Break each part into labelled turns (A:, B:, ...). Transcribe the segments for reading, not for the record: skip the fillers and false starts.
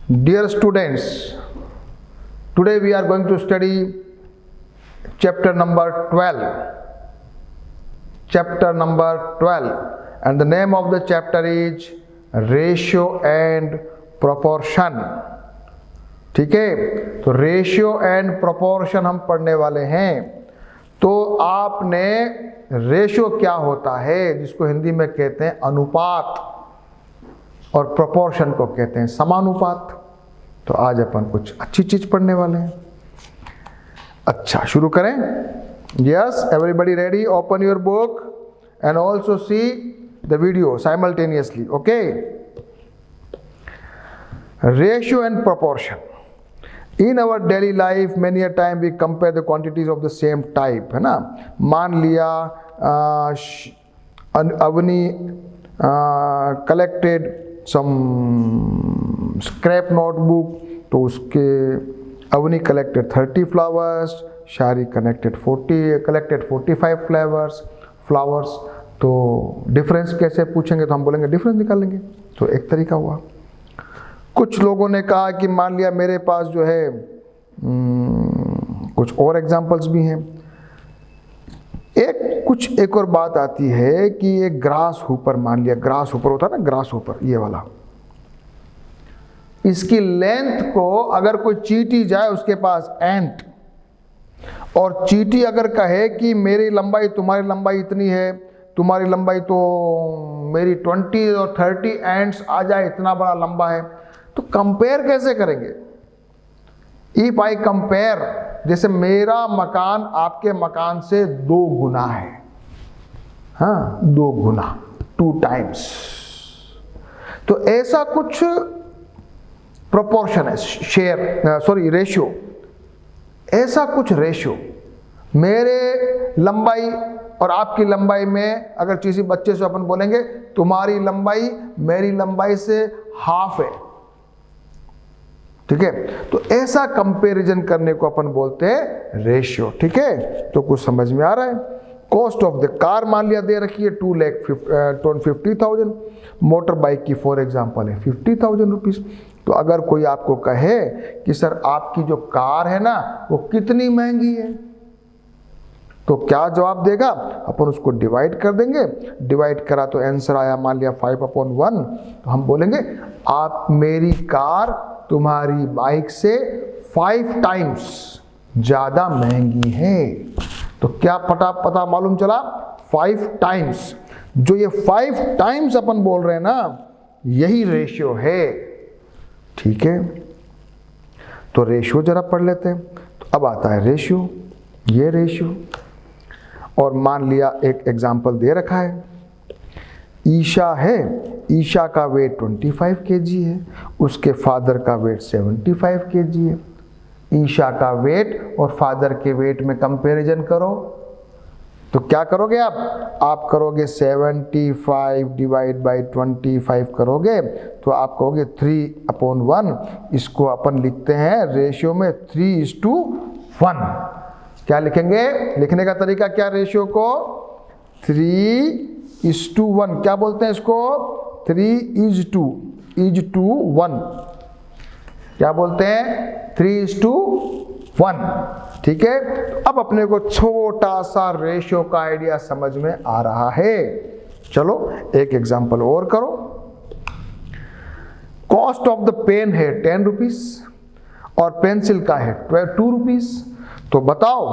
A: Dear students, today we are going to study chapter number 12. Chapter number 12, and the name of the chapter is Ratio and Proportion. ठीक है, तो ratio and proportion हम पढ़ने वाले हैं। तो आपने रेशियो क्या होता है, जिसको हिंदी में कहते हैं अनुपात, और प्रोपोर्शन को कहते हैं समानुपात। तो आज अपन कुछ अच्छी चीज पढ़ने वाले हैं। अच्छा, शुरू करें। Yes, everybody ready? Open your book and also see the video simultaneously. Okay, ratio and proportion. In our daily life, many a time we compare the quantities of the same type, है ना। मान लिया Avani collected some scrap notebook, तो उसके Avani collected 30 flowers, शारी collected 45 flowers। तो difference कैसे पूछेंगे, तो हम बोलेंगे डिफरेंस निकालेंगे। तो एक तरीका हुआ। कुछ लोगों ने कहा कि मान लिया मेरे पास जो है कुछ और एग्जांपल्स भी हैं। एक और बात आती है कि एक ग्रास हुपर, मान लिया ग्रास हुपर होता है ना, ग्रास हुपर ये वाला, इसकी लेंथ को अगर कोई चींटी जाए उसके पास एंट, और चींटी अगर कहे कि मेरी लंबाई तुम्हारी लंबाई इतनी है, तुम्हारी लंबाई तो मेरी 20 और 30 एंट्स आ जाए, इतना बड़ा लंबा है, तो कंपेयर कैसे करेंगे? इफ आई कंपेयर, जैसे मेरा मकान आपके मकान से 2 गुना है, हाँ 2 गुना, 2 टाइम्स, तो ऐसा कुछ प्रोपोर्शन है, रेशियो, ऐसा कुछ रेशियो मेरे लंबाई और आपकी लंबाई में। अगर किसी बच्चे से अपन बोलेंगे तुम्हारी लंबाई मेरी लंबाई से हाफ है, ठीक है, तो ऐसा कंपैरिजन करने को अपन बोलते हैं रेशियो। ठीक है, तो कुछ समझ में आ रहा है? कॉस्ट ऑफ द कार मान लिया दे रखी है 2,50,000, मोटर बाइक की फॉर एग्जांपल है 50,000 रुपीज। तो अगर कोई आपको कहे कि सर आपकी जो कार है ना वो कितनी महंगी है, तो क्या जवाब देगा? अपन उसको डिवाइड कर देंगे। डिवाइड करा तो आंसर आया मान लिया 5/1। तो हम बोलेंगे आप मेरी कार तुम्हारी बाइक से 5 टाइम्स ज्यादा महंगी है। तो क्या पता मालूम चला? 5 टाइम्स। जो ये 5 टाइम्स अपन बोल रहे हैं ना, यही रेशियो है। ठीक है, तो रेशियो जरा पढ़ लेते हैं। तो अब आता है रेशियो, ये रेशियो। और मान लिया एक एग्जाम्पल दे रखा है, ईशा है, ईशा का वेट 25 kg है, उसके फादर का वेट 75 kg है। ईशा का वेट और फादर के वेट में कंपैरिजन करो, तो क्या करोगे आप करोगे 75 डिवाइड बाई 25 करोगे, तो आप कहोगे 3/1। इसको अपन लिखते हैं रेशियो में 3:1। क्या लिखेंगे? लिखने का तरीका क्या रेशियो को? 3:1। क्या बोलते हैं इसको? 3:1। क्या बोलते हैं? 3:1। ठीक है, अब अपने को छोटा सा रेशियो का आइडिया समझ में आ रहा है। चलो एक एग्जांपल और करो। कॉस्ट ऑफ द पेन है 10 रुपीज और पेंसिल का है 2 रुपीज। तो बताओ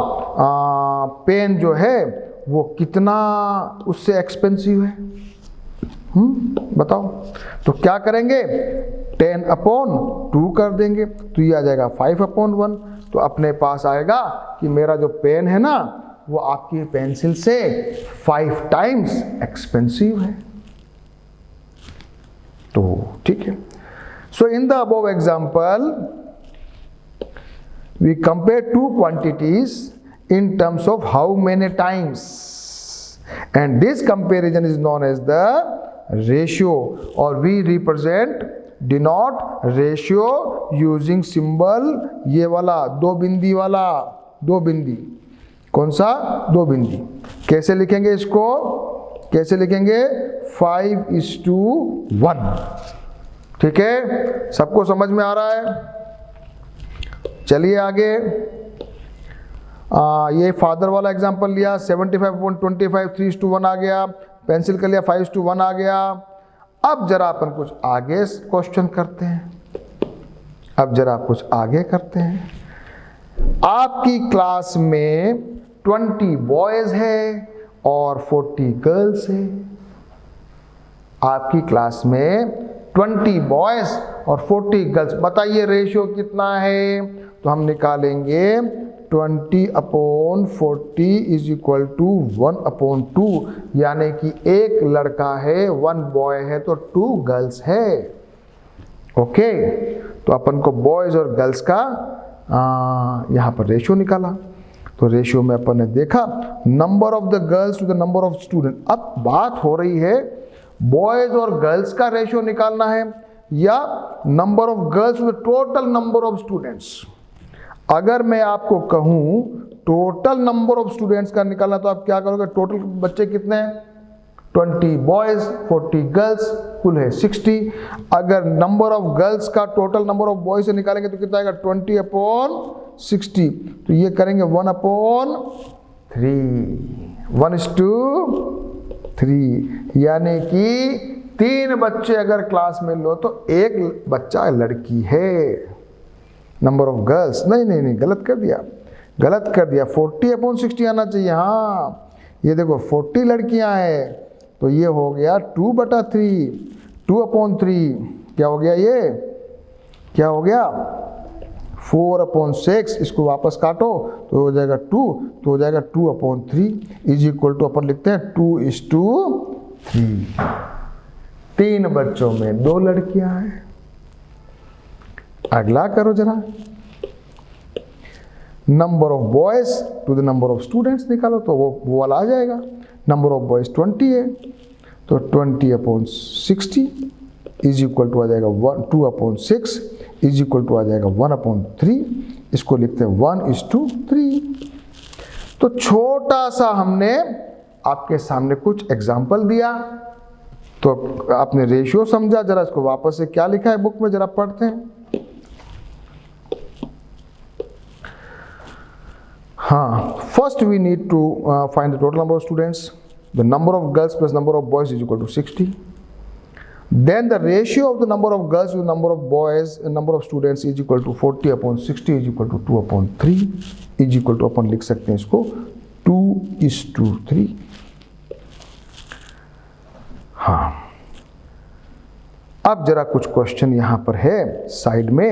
A: पेन जो है वो कितना उससे एक्सपेंसिव है? बताओ। तो क्या करेंगे? 10/2 कर देंगे, तो ये आ जाएगा 5/1। तो अपने पास आएगा कि मेरा जो पेन है ना वो आपकी पेंसिल से 5 टाइम्स एक्सपेंसिव है। तो ठीक है, so in the above example we compare 2 quantities in terms of how many times, and this comparison is known as the ratio, or we denote ratio using symbol ये वाला 2 बिंदी वाला, 2 बिंदी। कौन सा? 2 बिंदी। कैसे लिखेंगे इसको? कैसे लिखेंगे? 5:1। ठीक है, सबको समझ में आ रहा है? चलिए आगे। ये फादर वाला एग्जांपल लिया, 75/25 3:1 आ गया, पेंसिल कर लिया 5:1 आ गया। अब जरा अपन कुछ आगे क्वेश्चन करते हैं। आपकी क्लास में 20 बॉयज है और 40 गर्ल्स है। आपकी क्लास में 20 बॉयज और 40 गर्ल्स, बताइए रेशियो कितना है? तो हम निकालेंगे 20/40 इज इक्वल टू 1/2, यानी कि एक लड़का है, 1 बॉय है तो 2 गर्ल्स है। ओके, तो अपन को बॉयज और गर्ल्स का यहाँ पर रेशियो निकाला। तो रेशियो में अपन ने देखा number of the girls to the number of student. अब बात हो रही है बॉयज और गर्ल्स का रेशियो निकालना है या number of girls to the total number of students. अगर मैं आपको कहूं टोटल नंबर ऑफ स्टूडेंट्स का निकालना, तो आप क्या करोगे? टोटल बच्चे कितने हैं? 20 बॉयज 40 गर्ल्स, कुल है 60। अगर नंबर ऑफ गर्ल्स का टोटल नंबर ऑफ बॉयज से निकालेंगे तो कितना आएगा? 20/60। तो ये करेंगे 1/3, 1:3, यानी कि 3 बच्चे अगर क्लास में लो तो एक बच्चा लड़की है। नंबर ऑफ गर्ल्स नहीं, गलत कर दिया। 40/60 आना चाहिए। हाँ, ये देखो 40 लड़कियां हैं तो ये हो गया 2/3, 2/3 क्या हो गया? ये क्या हो गया? 4/6। इसको वापस काटो तो हो जाएगा 2, तो हो जाएगा 2/3 इज इक्वल टू, अपन लिखते हैं 2:3। 3 बच्चों में 2 लड़कियां हैं। अगला करो जरा, number of boys to the number of students निकालो, तो वो वाला आ जाएगा। नंबर ऑफ बॉयज 20 है तो 20/60 इज इक्वल टू आ जाएगा 2/6 इज इक्वल टू आ जाएगा 1/3। इसको लिखते हैं 1:3। तो छोटा सा हमने आपके सामने कुछ एग्जाम्पल दिया, तो आपने रेशियो समझा। जरा इसको वापस से क्या लिखा है बुक में जरा पढ़ते हैं। हाँ, first we need to find the total number of students. The number of girls plus number of boys is equal to 60। Then the ratio of the number of girls to the number of boys and number of students is equal to 40/60 is equal to 2/3 is equal to, अपन लिख सकते हैं इसको 2:3। हाँ, अब जरा कुछ question यहाँ पर है साइड में,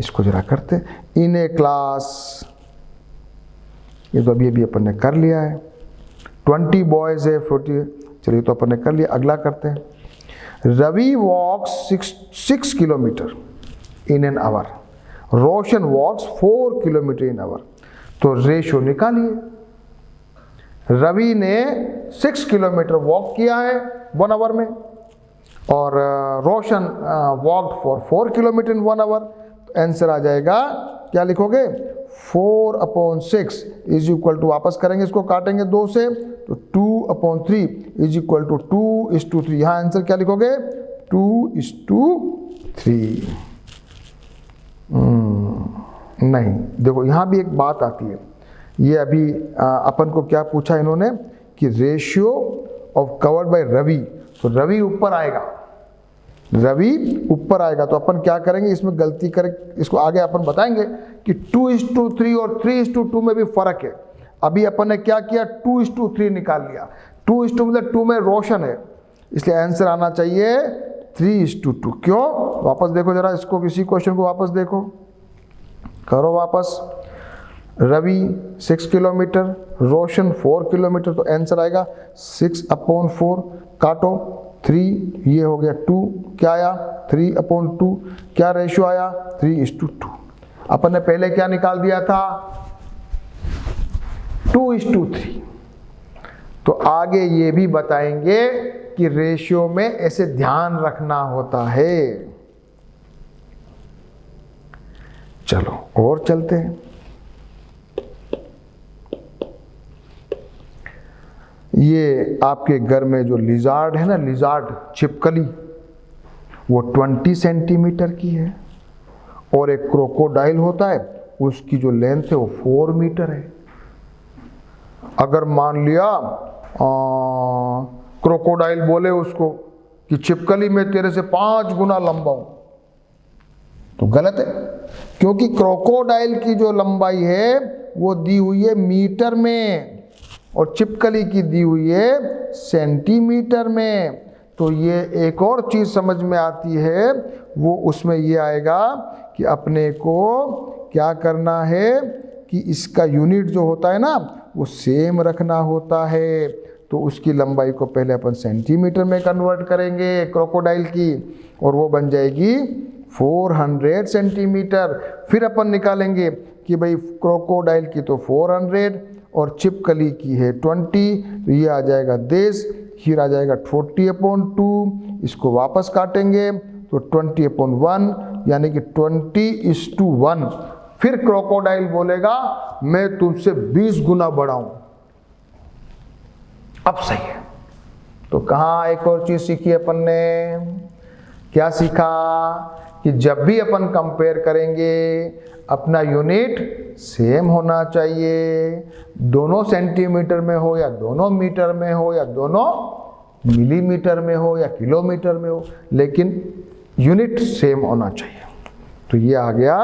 A: इसको जरा करते हैं। इन ए क्लास, ये तो अभी अपन ने कर लिया है। 20 बॉयज है 40, चलिए तो अपन ने कर लिया। अगला करते हैं। Ravi walks 6 kilometre in an hour, Roshan walks 4 kilometre in hour. तो रेशियो निकालिए। रवि ने 6 किलोमीटर वॉक किया है 1 आवर में और Roshan walked for 4 kilometre in 1 hour. तो आंसर आ जाएगा, क्या लिखोगे? 4/6 इज इक्वल टू, वापस करेंगे इसको, काटेंगे 2 से, तो 2/3 इज इक्वल टू 2:3। यहाँ आंसर क्या लिखोगे? 2:3। नहीं, देखो यहाँ भी एक बात आती है। ये अभी अपन को क्या पूछा इन्होंने कि ratio of covered by Ravi, तो रवि ऊपर आएगा, रवि ऊपर आएगा। तो अपन क्या करेंगे, इसमें गलती करें, इसको आगे अपन बताएंगे कि 2:3 और 3:2 में भी फर्क है। अभी अपन ने क्या किया? 2:3 निकाल लिया। 2:2 मतलब 2 में रोशन है, इसलिए आंसर आना चाहिए 3:2। क्यों? वापस देखो जरा इसको, किसी क्वेश्चन को वापस देखो, करो वापस। रवि 6 किलोमीटर, रोशन 4 किलोमीटर, तो आंसर आएगा 6/4। काटो 3, ये हो गया 2, क्या आया? 3/2। क्या रेशियो आया? 3:2। अपन ने पहले क्या निकाल दिया था? 2:3। तो आगे ये भी बताएंगे कि रेशियो में ऐसे ध्यान रखना होता है। चलो और चलते हैं। ये आपके घर में जो लिजार्ड है ना, लिजार्ड छिपकली, वो 20 सेंटीमीटर की है, और एक क्रोकोडाइल होता है उसकी जो लेंथ है वो 4 मीटर है। अगर मान लिया क्रोकोडाइल बोले उसको कि छिपकली मैं तेरे से 5 गुना लंबा हूं, तो गलत है, क्योंकि क्रोकोडाइल की जो लंबाई है वो दी हुई है मीटर में और छिपकली की दी हुई है सेंटीमीटर में। तो ये एक और चीज समझ में आती है, वो उसमें ये आएगा कि अपने को क्या करना है कि इसका यूनिट जो होता है ना वो सेम रखना होता है। तो उसकी लंबाई को पहले अपन सेंटीमीटर में कन्वर्ट करेंगे क्रोकोडाइल की, और वो बन जाएगी 400 सेंटीमीटर। फिर अपन निकालेंगे कि भाई क्रोकोडाइल की तो 400 और छिपकली की है 20, तो ये आ जाएगा 10, फिर आ जाएगा 40/2, इसको वापस काटेंगे तो 20/1, यानी कि 20:1। फिर क्रोकोडाइल बोलेगा मैं तुमसे 20 गुना बड़ा हूं। अब सही है। तो कहाँ एक और चीज सीखी अपन ने, क्या सीखा कि जब भी अपन कंपेयर करेंगे अपना यूनिट सेम होना चाहिए, दोनों सेंटीमीटर में हो या दोनों मीटर में हो या दोनों मिलीमीटर में हो या किलोमीटर में हो, लेकिन यूनिट सेम होना चाहिए। तो ये आ गया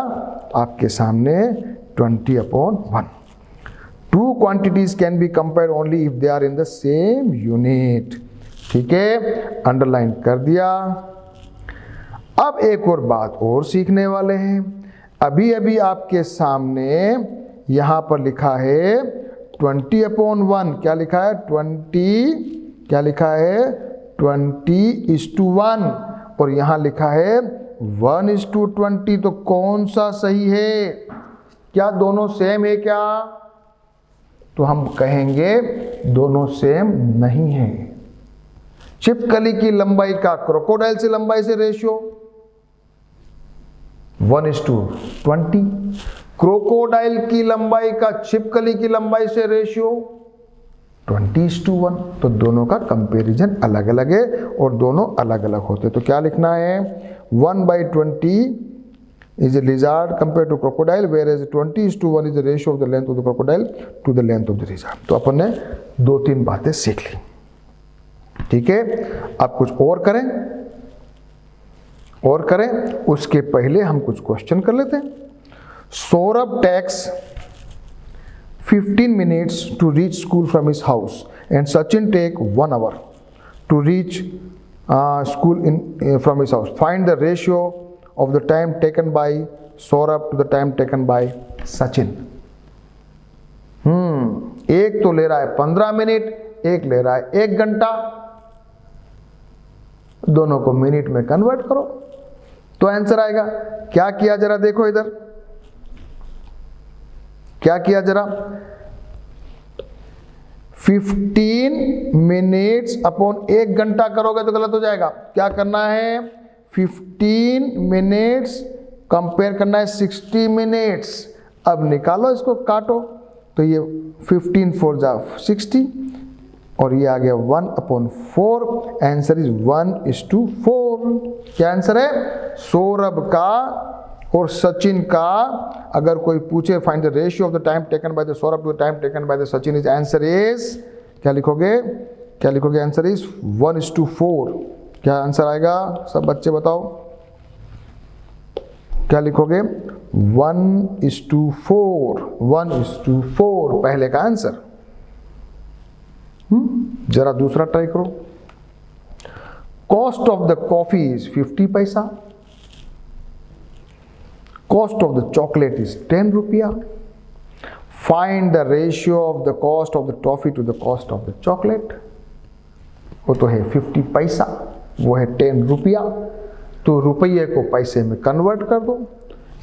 A: आपके सामने 20/1। Two quantities can be compared only if they are in the same unit। ठीक है, अंडरलाइन कर दिया। अब एक और बात और सीखने वाले हैं। अभी अभी आपके सामने यहां पर लिखा है 20/1। क्या लिखा है? क्या लिखा है? 20:1, और यहां लिखा है 1:20। तो कौन सा सही है? क्या दोनों सेम है क्या? तो हम कहेंगे दोनों सेम नहीं है। छिपकली की लंबाई का क्रोकोडाइल से लंबाई से रेशियो 1:20। क्रोकोडाइल की लंबाई का छिपकली की लंबाई से रेशियो 20:1। तो दोनों का कंपैरिजन अलग अलग है और दोनों अलग अलग होते। तो क्या लिखना है? 1/20 is a lizard compared to crocodile, whereas 20:1 is the ratio of the length of the crocodile to the length of the lizard। तो अपन ने 2-3 बातें सीख ली। ठीक है, अब कुछ और करें उसके पहले हम कुछ क्वेश्चन कर लेते हैं। Saurabh takes 15 minutes to reach school from his house and Sachin take 1 hour to reach school from his house। Find the ratio of the time taken by Saurabh to the time taken by Sachin। एक तो ले रहा है 15 minute, एक ले रहा है 1 घंटा। दोनों को मिनट में कन्वर्ट करो तो आंसर आएगा। क्या किया जरा देखो इधर, क्या किया जरा। 15 मिनट्स अपॉन 1 घंटा करोगे तो गलत हो जाएगा। क्या करना है? 15 मिनट्स कंपेयर करना है 60 मिनट्स। अब निकालो इसको, काटो तो ये 15 4 जा 60 और ये आ गया 1/4। Answer is 1:4। क्या आंसर है? सौरभ का और सचिन का अगर कोई पूछे find the ratio of the time taken by the Saurabh to the time taken by the Sachin, is answer is क्या लिखोगे? Answer is 1:4। क्या आंसर आएगा? सब बच्चे बताओ क्या लिखोगे? 1:4। 1:4 पहले का आंसर। जरा दूसरा ट्राई करो। Cost of the coffee is 50 paisa. Cost of the chocolate is 10 rupaya. Find the ratio of the cost of the toffee to the cost of the chocolate. वो तो है 50 पैसा, वो है 10 रुपया। तो रुपये को पैसे में कन्वर्ट कर दो,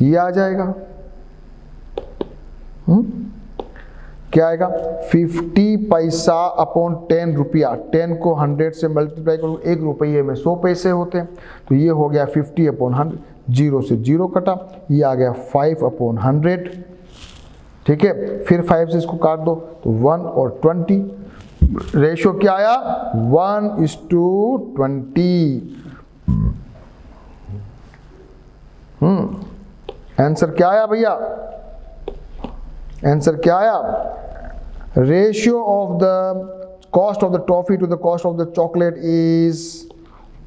A: ये आ जाएगा। क्या आएगा? 50 पैसा अपॉन 10 रुपया। 10 को 100 से मल्टीप्लाई करो, 1 रुपये में 100 पैसे होते हैं। तो ये हो गया 50/100, 0 से 0 कटा, ये आ गया 5/100। ठीक है, फिर 5 से इसको काट दो तो 1 और 20। रेशियो क्या आया? 1:20। आंसर क्या आया भैया? आंसर क्या आया? Ratio of the cost of the toffee to the cost of the chocolate is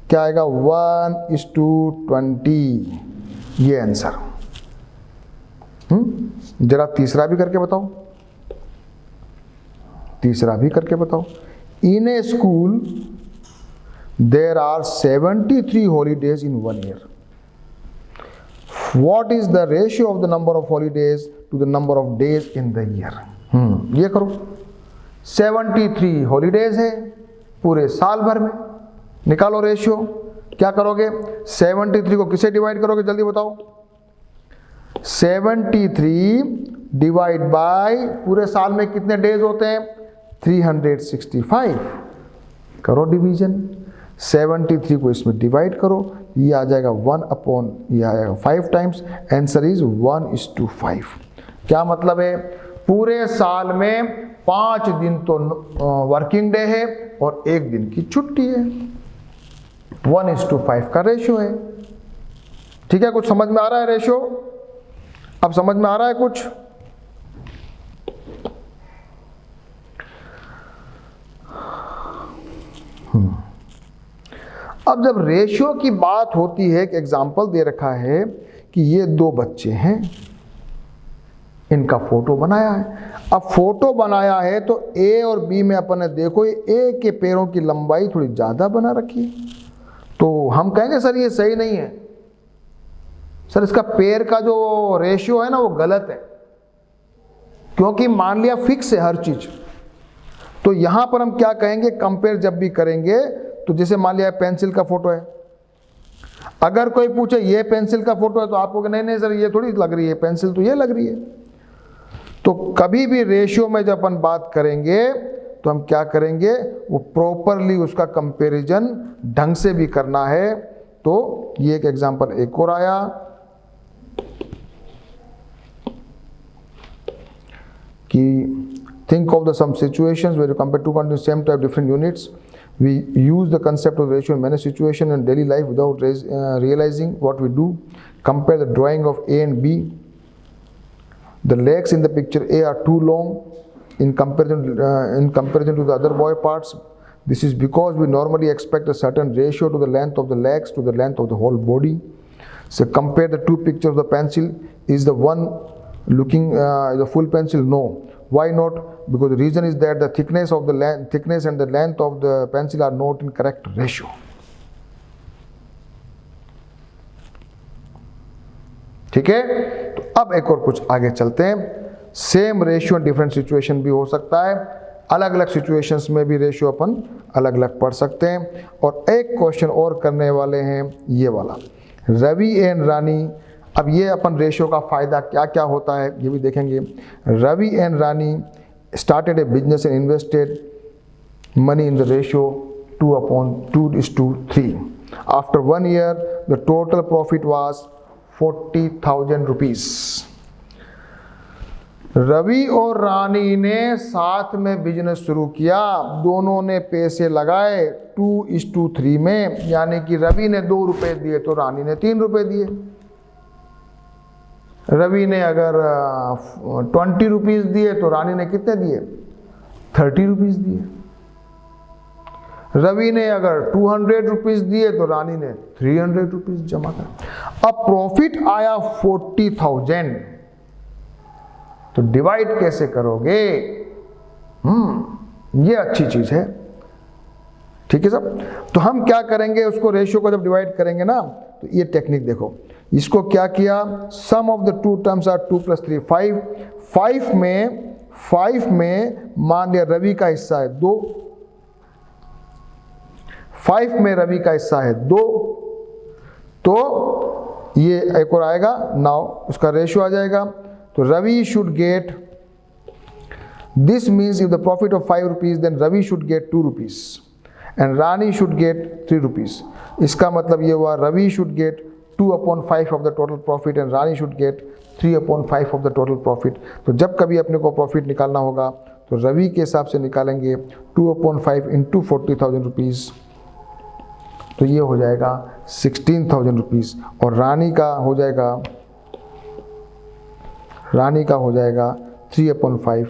A: क्या आएगा? 1:20। ये आंसर। जरा तीसरा भी करके बताओ, तीसरा भी करके बताओ। In a school there are 73 holidays in 1 year. What is the ratio of the number of holidays to the number of days in the year? ये करो। 73 holidays है पूरे साल भर में, निकालो रेशियो। क्या करोगे? 73 को किसे डिवाइड करोगे? जल्दी बताओ। 73 डिवाइड बाय पूरे साल में कितने डेज होते हैं? 365। करो डिवीजन। 73 को इसमें डिवाइड करो, ये आ जाएगा 1/, ये आएगा 5 टाइम्स। Answer is 1:5। क्या मतलब है? पूरे साल में 5 दिन तो वर्किंग डे है और 1 दिन की छुट्टी है। 1:5 का रेशियो है। ठीक है, कुछ समझ में आ रहा है रेशियो? अब समझ में आ रहा है कुछ? अब जब रेशियो की बात होती है, एक एग्जाम्पल दे रखा है कि ये 2 बच्चे हैं, इनका फोटो बनाया है। अब फोटो बनाया है तो ए और बी में अपन ने देखो ए के पैरों की लंबाई थोड़ी ज़्यादा बना रखी है, तो हम कहेंगे सर ये सही नहीं है, सर इसका पैर का जो रेशियो है ना वो गलत है, क्योंकि मान लिया फिक्स है हर चीज़। तो यहाँ पर हम क्या कहेंगे? कंपेयर जब भी करेंगे तो जैसे मान लिया पेंसिल का फोटो है, अगर कोई पूछे ये पेंसिल का फोटो है तो आप कहोगे नहीं नहीं सर ये थोड़ी लग रही है पेंसिल, तो ये लग रही है। तो कभी भी रेशियो में जब अपन बात करेंगे तो हम क्या करेंगे? वो प्रॉपरली उसका कंपैरिजन ढंग से भी करना है। तो ये एक एग्जांपल एक और आया कि think of the some situations where you compare two continuous same type different units. We use the concept of ratio in many situations in daily life without realizing what we do. Compare the drawing of A and B. The legs in the picture A are too long in comparison to the other boy parts. This is because we normally expect a certain ratio to the length of the legs to the length of the whole body. So compare the two pictures of the pencil. Is the one looking the full pencil? No. Why not? Because the reason is that the thickness and the length of the pencil are not in correct ratio. ठीक है, तो अब एक और कुछ आगे चलते हैं। सेम रेशियो डिफरेंट सिचुएशन भी हो सकता है, अलग अलग सिचुएशंस में भी रेशियो अपन अलग अलग पढ़ सकते हैं। और एक क्वेश्चन और करने वाले हैं ये वाला, रवि एंड रानी। अब ये अपन रेशियो का फ़ायदा क्या क्या होता है ये भी देखेंगे। Ravi and Rani started a business and invested money in the ratio 2:2:3. After 1 year, the total profit was 40,000 rupees. Ravi और रानी ने साथ में बिजनेस शुरू किया, दोनों ने पैसे लगाए 2:3 में, यानी कि रवि ने 2 रुपये दिए तो रानी ने 3 रुपये दिए। रवि ने अगर 20 रुपीज़ दिए तो रानी ने कितने दिए? 30 रुपीज़ दिए। रवि ने अगर 200 रुपीज़ दिए तो रानी ने 300 रुपीज़ जमा कर। अब प्रॉफिट आया 40,000, तो डिवाइड कैसे करोगे? ये अच्छी चीज़ है। ठीक है सब। तो हम क्या करेंगे, उसको रेशियो को जब डिवाइड करेंगे ना, तो ये टेक्निक देखो। इसको क्या किया? Sum of the two terms are 2 + 3 5। 5 में मान लिया रवि का हिस्सा है 2, 5 में रवि का हिस्सा है 2, तो ये एक और आएगा, नाउ उसका रेशियो आ जाएगा। तो Ravi should get, this means if the profit of 5 rupees then Ravi should get 2 rupees and Rani should get 3 rupees. इसका मतलब ये हुआ Ravi should get 2/5 of the total profit and Rani should get 3/5 of the total profit. तो जब कभी अपने को प्रॉफिट निकालना होगा तो रवि के हिसाब से निकालेंगे 2/5 × 40,000 रुपीज़ तो ये हो जाएगा 16,000 रुपीज़, और रानी का हो जाएगा 3/5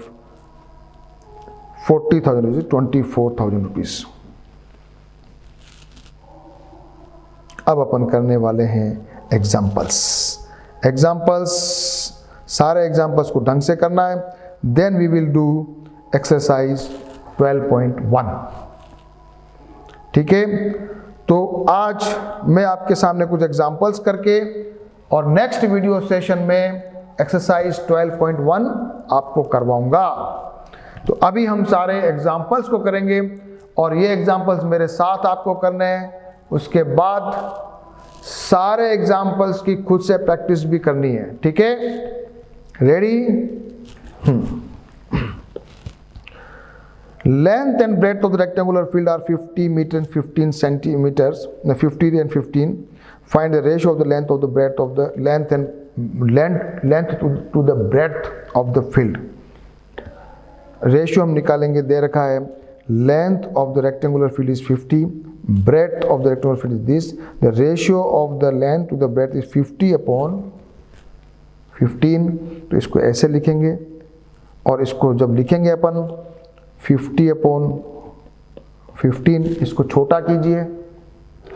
A: 40,000 रुपीज़, 24,000 रुपीज़। अब अपन करने वाले हैं एग्जाम्पल्स। सारे एग्जाम्पल्स को ढंग से करना है। Then we will do exercise 12.1। ठीक है, तो आज मैं आपके सामने कुछ एग्जाम्पल्स करके और नेक्स्ट वीडियो सेशन में एक्सरसाइज 12.1 आपको करवाऊंगा। तो अभी हम सारे एग्जाम्पल्स को करेंगे और ये एग्जाम्पल्स मेरे साथ आपको करने हैं। उसके बाद सारे एग्जाम्पल्स की खुद से प्रैक्टिस भी करनी है। ठीक है, ready? Length and breadth of the rectangular field are 50 meter and 15 centimeters. 50 and 15. Find the ratio of the length of the breadth of the length to the breadth of the field. Ratio हम निकालेंगे, दे रखा है length of the rectangular field is 50, breadth of the rectangular field is this. The ratio of the length to the breadth is 50/15। तो इसको ऐसे लिखेंगे, और इसको जब लिखेंगे अपन 50/15, इसको छोटा कीजिए,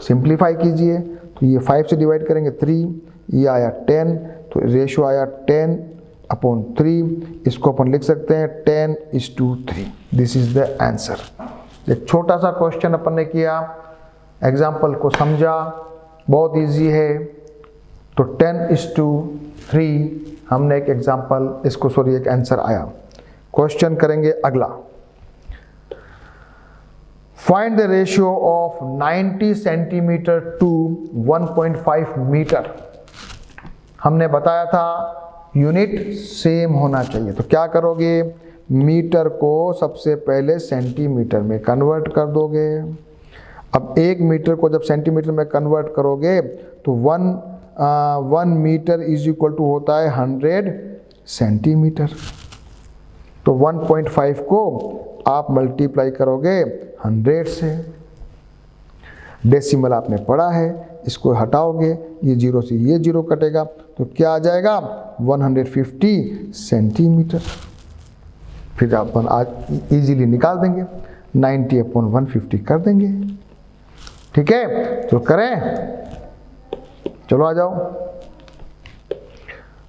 A: सिंप्लीफाई कीजिए, तो ये 5 से डिवाइड करेंगे 3, ये आया 10, तो रेशियो आया 10/3। इसको अपन लिख सकते हैं 10:3। This is the answer. एक छोटा सा क्वेश्चन अपन ने किया, एग्जाम्पल को समझा, बहुत इजी है। तो 10:3 हमने एक एग्जाम्पल, एक आंसर आया। क्वेश्चन करेंगे अगला। Find the ratio of 90 centimetre to 1.5 metre. हमने बताया था यूनिट सेम होना चाहिए, तो क्या करोगे, मीटर को सबसे पहले सेंटीमीटर में कन्वर्ट कर दोगे। अब 1 मीटर को जब सेंटीमीटर में कन्वर्ट करोगे तो 1 मीटर इज इक्वल टू होता है 100 सेंटीमीटर। तो 1.5 को आप मल्टीप्लाई करोगे 100 से। डेसिमल आपने पढ़ा है, इसको हटाओगे, ये 0 से ये 0 कटेगा, तो क्या आ जाएगा 150 सेंटीमीटर। फिर अपन आज इजीली निकाल देंगे, 90/150 कर देंगे। ठीक है, तो करें, चलो आ जाओ।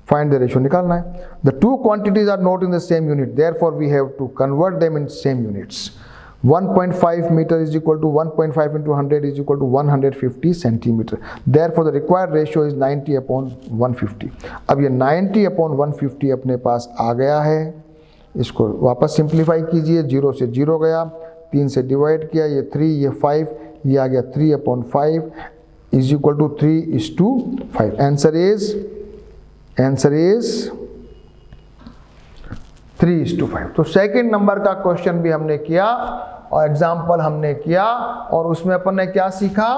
A: फाइंड द रेशियो निकालना है। The two quantities are not in the same unit, therefore we have to convert them in same units. 1.5 meter is equal to 1.5 into 100 is equal to 150 centimeter. Therefore, the required ratio is 90/150. अब ये 90/150 अपने पास आ गया है। इसको वापस simplify कीजिए, 0 से 0 गया, 3 से डिवाइड किया, ये 3, ये 5, ये आ गया 3/5 is equal to 3:5. Answer is 3:5। तो सेकेंड नंबर का क्वेश्चन भी हमने किया और एग्जाम्पल हमने किया, और उसमें अपन ने क्या सीखा,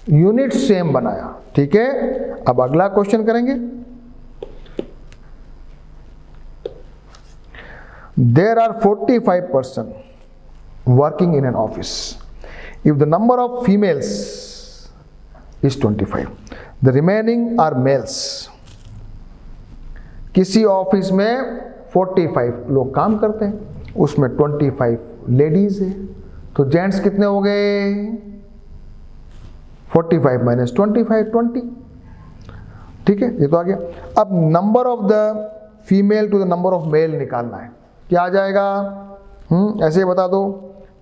A: यूनिट सेम बनाया। ठीक है, अब अगला क्वेश्चन करेंगे। There are 45 person working in an office. If the number of females is 25, the remaining are males. किसी ऑफिस में 45 लोग काम करते हैं, उसमें 25 लेडीज है, तो जेंट्स कितने हो गए, 45 - 25 20। ठीक है, ये तो आ गया। अब number of the female to the number of male निकालना है। क्या आ जाएगा, ऐसे ही बता दो,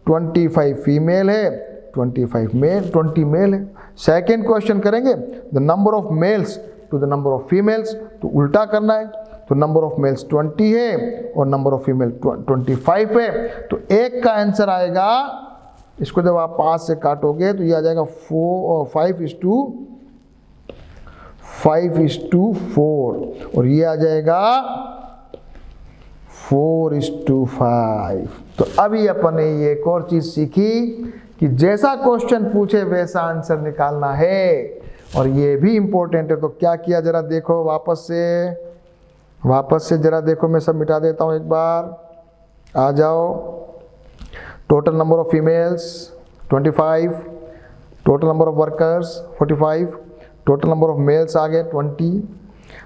A: 25 फीमेल है, 20 मेल है। सेकेंड क्वेश्चन करेंगे, the number of males to the number of females, तो उल्टा करना है। तो नंबर ऑफ मेल्स 20 है और नंबर ऑफ फीमेल 25 है, तो एक का आंसर आएगा, इसको जब आप 5 से काटोगे तो ये आ जाएगा 5:4, और ये आ जाएगा 4:5। तो अभी अपन ने ये एक और चीज सीखी कि जैसा क्वेश्चन पूछे वैसा आंसर निकालना है, और ये भी इंपॉर्टेंट है। तो क्या किया जरा देखो, वापस से जरा देखो, मैं सब मिटा देता हूं एक बार, आ जाओ। total number of females 25, total number of workers 45, total number of males आ गए 20.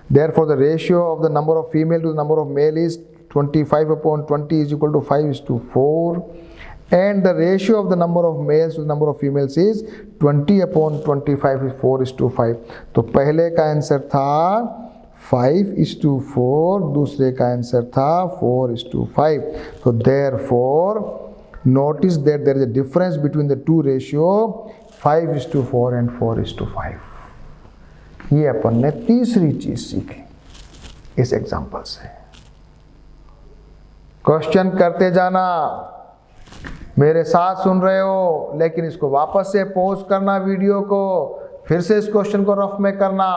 A: Therefore the ratio of the number of female to the number of male is 25 upon 20 is equal to 5:4, and the ratio of the number of males to the number of females is 20 upon 25 is 4:5. तो पहले का answer था 5:4, दूसरे का answer था 4:5. So therefore notice that there is a difference between the two ratio 5:4 and 4:5. ये अपन ने तीसरी चीज सीखी इस एग्जाम्पल से. क्वेश्चन करते जाना, मेरे साथ सुन रहे हो, लेकिन इसको वापस से पॉज करना वीडियो को, फिर से इस क्वेश्चन को रफ में करना,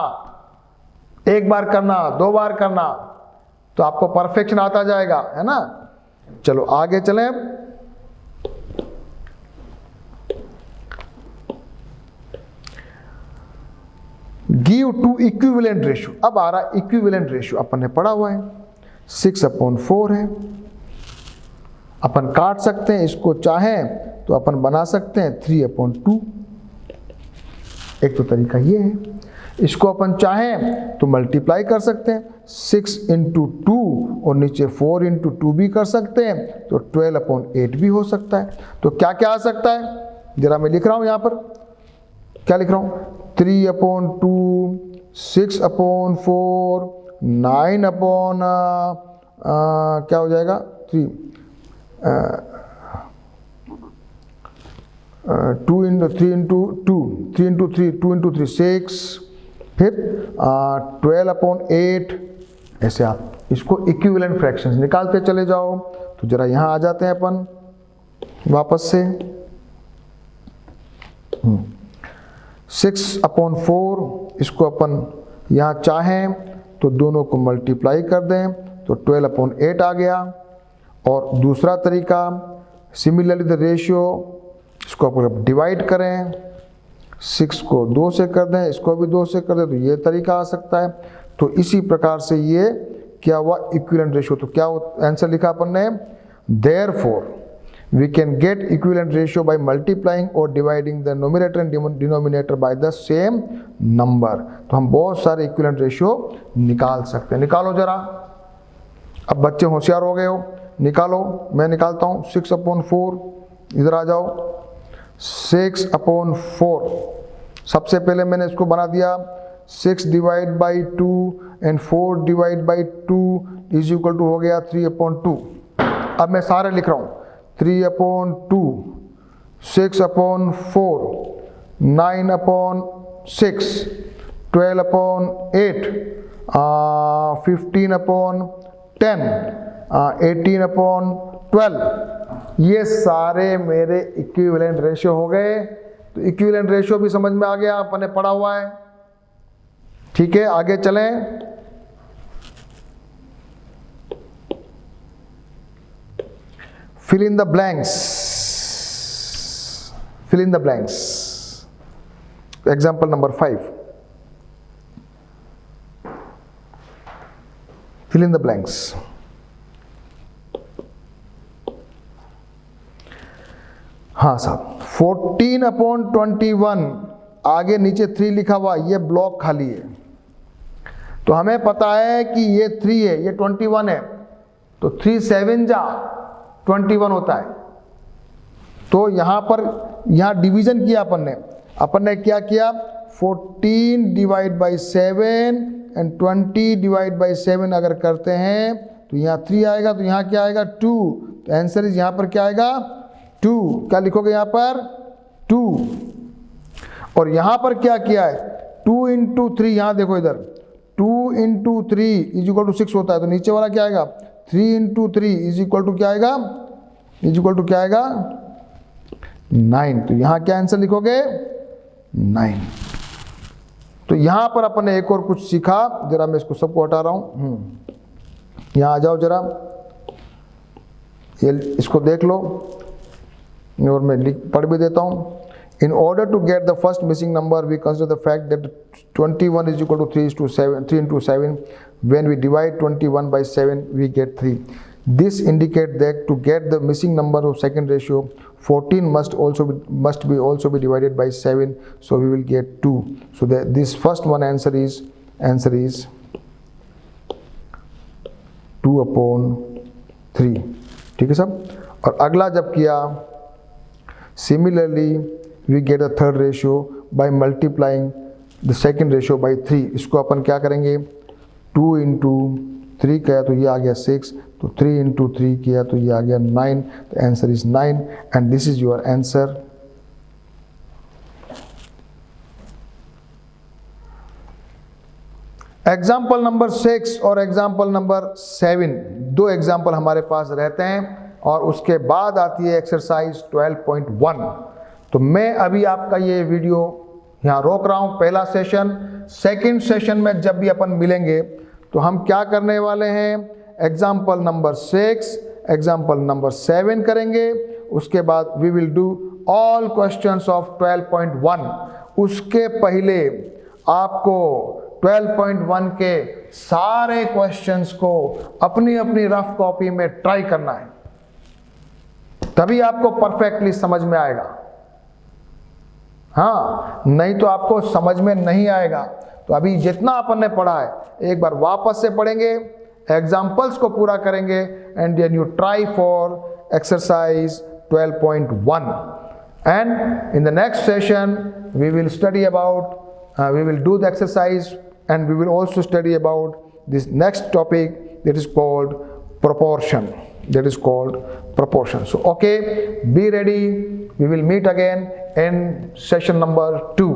A: एक बार करना, 2 बार करना, तो आपको परफेक्शन आता जाएगा, है ना. चलो आगे चलें. Give 2 equivalent ratio. अब आ रहा इक्विवेलेंट रेशियो, अपन ने पढ़ा हुआ है 6/4 है. अपन काट सकते हैं, इसको चाहें तो अपन बना सकते हैं 3/2. एक तो तरीका ये है. इसको अपन चाहें तो मल्टीप्लाई कर सकते हैं 6 × 2 और नीचे 4 × 2 भी कर सकते हैं, तो 12/8 भी हो सकता है. तो क्या क्या आ सकता है, जरा मैं लिख रहा हूं यहां पर. क्या लिख रहा हूं? 3/2, 6/4, 9 क्या हो जाएगा 3 2 × 3 × 2 3 × 3 2 × 3 6, फिर 12/8. ऐसे आप इसको इक्विवेलेंट फ्रैक्शंस निकालते चले जाओ. तो जरा यहां आ जाते हैं अपन वापस से. 6/4, इसको अपन यहाँ चाहें तो दोनों को मल्टीप्लाई कर दें तो 12/8 आ गया. और दूसरा तरीका सिमिलरली द रेशियो, इसको अपन डिवाइड करें, 6 को 2 से कर दें, इसको भी 2 से कर दें, तो ये तरीका आ सकता है. तो इसी प्रकार से ये क्या हुआ इक्विवेलेंट रेशियो. तो क्या आंसर लिखा अपन ने, therefore we can get equivalent ratio by multiplying or dividing the numerator and denominator by the same number. तो हम बहुत सारे equivalent ratio निकाल सकते हैं. निकालो जरा. अब बच्चे होशियार हो गए हो, निकालो. मैं निकालता हूँ 6/4. इधर आ जाओ. 6/4, सबसे पहले मैंने इसको बना दिया 6 divide by 2 and 4 divide by 2 is equal to हो गया 3/2. अब मैं सारे लिख रहा हूँ 3/2, 6/4, 9/6, 12/8, 15/10, 18/12. ये सारे मेरे इक्विवेलेंट रेशियो हो गए. तो इक्विवेलेंट रेशियो भी समझ में आ गया, अपने पढ़ा हुआ है. ठीक है, आगे चलें. Fill in the blanks. Fill in the blanks. Example number 5. Fill in the blanks. हाँ साहब, 14/21, आगे नीचे 3 लिखा हुआ, ये ब्लॉक खाली है. तो हमें पता है कि ये 3 है, ये 21 है, तो 3 7 जा 21 होता है. तो यहाँ पर डिवीजन किया अपन ने क्या किया, 14 divide by 7 and 20 divide by 7 अगर करते हैं तो यहाँ 3 आएगा, तो यहाँ क्या आएगा 2. तो आंसर इज यहाँ पर क्या आएगा 2. क्या लिखोगे यहाँ पर 2. और यहाँ पर क्या किया है 2 × 3, यहाँ देखो इधर 2 × 3 इज इक्वल टू 6 होता है. तो नीचे वाला क्या आएगा 3 × 3 इज इक्वल टू क्या आएगा, इज इक्वल टू क्या आएगा 9. तो यहाँ क्या आंसर लिखोगे 9. तो यहाँ पर अपन ने एक और कुछ सीखा, जरा मैं इसको सबको हटा रहा हूँ. यहाँ आ जाओ जरा, ये इसको देख लो और मैं पढ़ भी देता हूँ. In order to get the first missing number, we consider the fact that 21 is equal to 3 × 7. When we divide 21 by 7, we get 3. This indicate that to get the missing number of second ratio, 14 must also be divided by 7. So we will get 2. So this first one answer is 2/3. ठीक है सब. और अगला जब किया, similarly we get a third ratio by multiplying the second ratio by 3. इसको अपन क्या करेंगे, 2 into 3 किया तो ये आ गया 6, तो 3 into 3 किया तो ये आ गया 9. The answer is 9 and this is your answer. Example number 6 और एग्जाम्पल नंबर 7, 2 एग्जाम्पल हमारे पास रहते हैं और उसके बाद आती है एक्सरसाइज 12.1. तो मैं अभी आपका ये वीडियो यहाँ रोक रहा हूँ, पहला सेशन. सेकंड सेशन में जब भी अपन मिलेंगे तो हम क्या करने वाले हैं, एग्जाम्पल नंबर 6, एग्जाम्पल नंबर 7 करेंगे. उसके बाद we will do all questions of 12.1. उसके पहले आपको 12.1 के सारे क्वेश्चंस को अपनी अपनी रफ कॉपी में ट्राई करना है, तभी आपको परफेक्टली समझ में आएगा. हाँ, नहीं तो आपको समझ में नहीं आएगा. तो अभी जितना अपन ने पढ़ा है एक बार वापस से पढ़ेंगे, एग्जाम्पल्स को पूरा करेंगे and then you try for exercise 12.1. And in the next session we will study about we will do the exercise and we will also study about this next topic that is called proportion. So okay, be ready. We will meet again in session number 2.